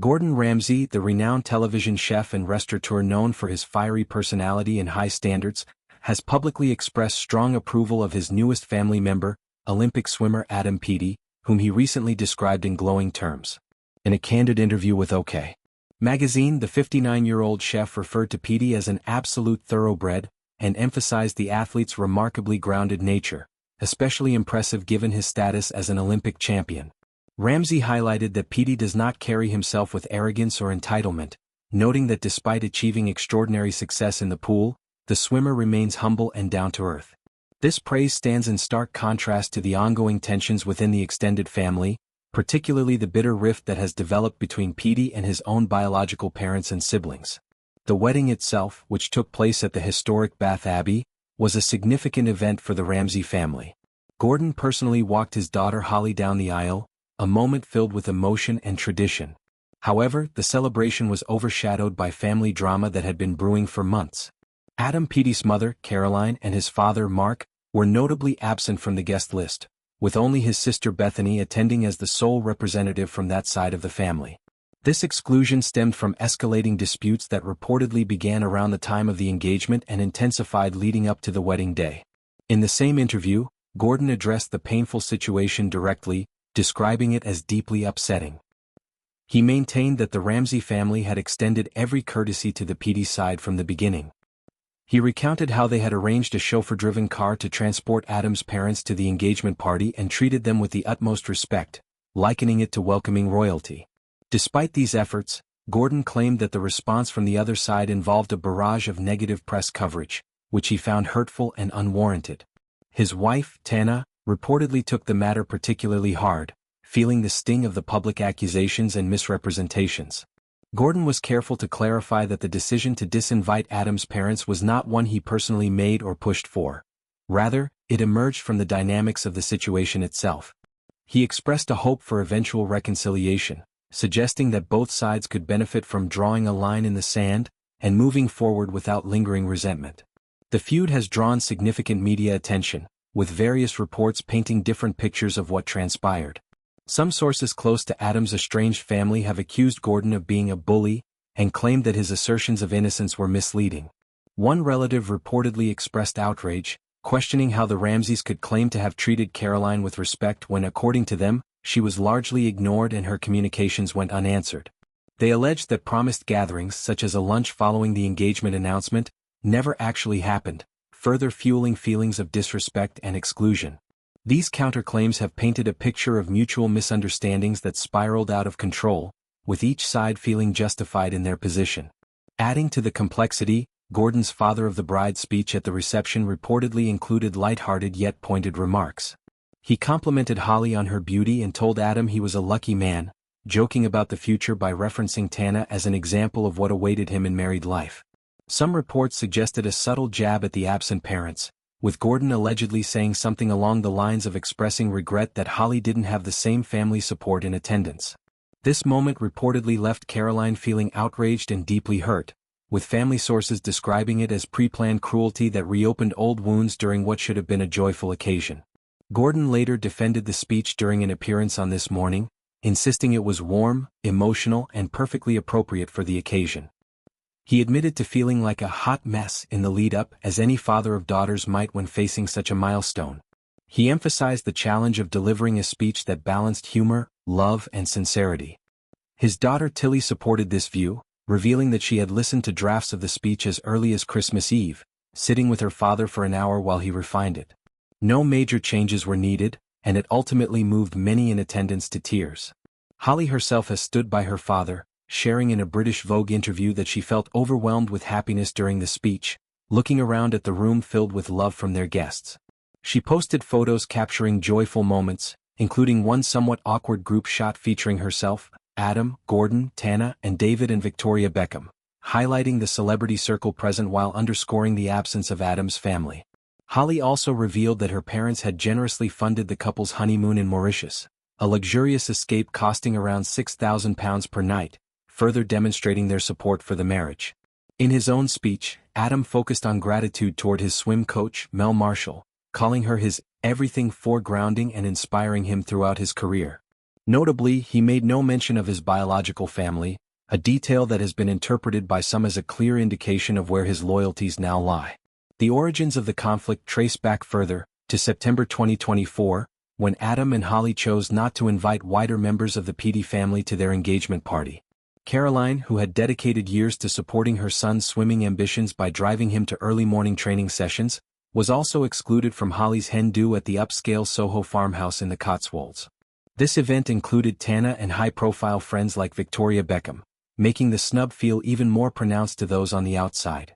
Gordon Ramsay, the renowned television chef and restaurateur known for his fiery personality and high standards, has publicly expressed strong approval of his newest family member, Olympic swimmer Adam Peaty, whom he recently described in glowing terms. In a candid interview with OK! Magazine, the 59-year-old chef referred to Peaty as an absolute thoroughbred and emphasized the athlete's remarkably grounded nature, especially impressive given his status as an Olympic champion. Ramsay highlighted that Peaty does not carry himself with arrogance or entitlement, noting that despite achieving extraordinary success in the pool, the swimmer remains humble and down-to-earth. This praise stands in stark contrast to the ongoing tensions within the extended family, particularly the bitter rift that has developed between Peaty and his own biological parents and siblings. The wedding itself, which took place at the historic Bath Abbey, was a significant event for the Ramsay family. Gordon personally walked his daughter Holly down the aisle, a moment filled with emotion and tradition. However, the celebration was overshadowed by family drama that had been brewing for months. Adam Peaty's mother, Caroline, and his father, Mark, were notably absent from the guest list, with only his sister Bethany attending as the sole representative from that side of the family. This exclusion stemmed from escalating disputes that reportedly began around the time of the engagement and intensified leading up to the wedding day. In the same interview, Gordon addressed the painful situation directly, describing it as deeply upsetting. He maintained that the Ramsay family had extended every courtesy to the Peaty side from the beginning. He recounted how they had arranged a chauffeur-driven car to transport Adam's parents to the engagement party and treated them with the utmost respect, likening it to welcoming royalty. Despite these efforts, Gordon claimed that the response from the other side involved a barrage of negative press coverage, which he found hurtful and unwarranted. His wife, Tana, reportedly took the matter particularly hard, feeling the sting of the public accusations and misrepresentations. Gordon was careful to clarify that the decision to disinvite Adam's parents was not one he personally made or pushed for. Rather, it emerged from the dynamics of the situation itself. He expressed a hope for eventual reconciliation, suggesting that both sides could benefit from drawing a line in the sand and moving forward without lingering resentment. The feud has drawn significant media attention, with various reports painting different pictures of what transpired. Some sources close to Adam's estranged family have accused Gordon of being a bully and claimed that his assertions of innocence were misleading. One relative reportedly expressed outrage, questioning how the Ramsays could claim to have treated Caroline with respect when, according to them, she was largely ignored and her communications went unanswered. They alleged that promised gatherings such as a lunch following the engagement announcement never actually happened, further fueling feelings of disrespect and exclusion. These counterclaims have painted a picture of mutual misunderstandings that spiraled out of control, with each side feeling justified in their position. Adding to the complexity, Gordon's father of the bride's speech at the reception reportedly included light-hearted yet pointed remarks. He complimented Holly on her beauty and told Adam he was a lucky man, joking about the future by referencing Tana as an example of what awaited him in married life. Some reports suggested a subtle jab at the absent parents, with Gordon allegedly saying something along the lines of expressing regret that Holly didn't have the same family support in attendance. This moment reportedly left Caroline feeling outraged and deeply hurt, with family sources describing it as pre-planned cruelty that reopened old wounds during what should have been a joyful occasion. Gordon later defended the speech during an appearance on This Morning, insisting it was warm, emotional, and perfectly appropriate for the occasion. He admitted to feeling like a hot mess in the lead-up, as any father of daughters might when facing such a milestone. He emphasized the challenge of delivering a speech that balanced humor, love, and sincerity. His daughter Tilly supported this view, revealing that she had listened to drafts of the speech as early as Christmas Eve, sitting with her father for an hour while he refined it. No major changes were needed, and it ultimately moved many in attendance to tears. Holly herself has stood by her father, sharing in a British Vogue interview that she felt overwhelmed with happiness during the speech, looking around at the room filled with love from their guests. She posted photos capturing joyful moments, including one somewhat awkward group shot featuring herself, Adam, Gordon, Tana, and David and Victoria Beckham, highlighting the celebrity circle present while underscoring the absence of Adam's family. Holly also revealed that her parents had generously funded the couple's honeymoon in Mauritius, a luxurious escape costing around £6,000 per night, further demonstrating their support for the marriage. In his own speech, Adam focused on gratitude toward his swim coach, Mel Marshall, calling her his everything for grounding and inspiring him throughout his career. Notably, he made no mention of his biological family, a detail that has been interpreted by some as a clear indication of where his loyalties now lie. The origins of the conflict trace back further, to September 2024, when Adam and Holly chose not to invite wider members of the Peaty family to their engagement party. Caroline, who had dedicated years to supporting her son's swimming ambitions by driving him to early morning training sessions, was also excluded from Holly's hen-do at the upscale Soho farmhouse in the Cotswolds. This event included Tana and high-profile friends like Victoria Beckham, making the snub feel even more pronounced to those on the outside.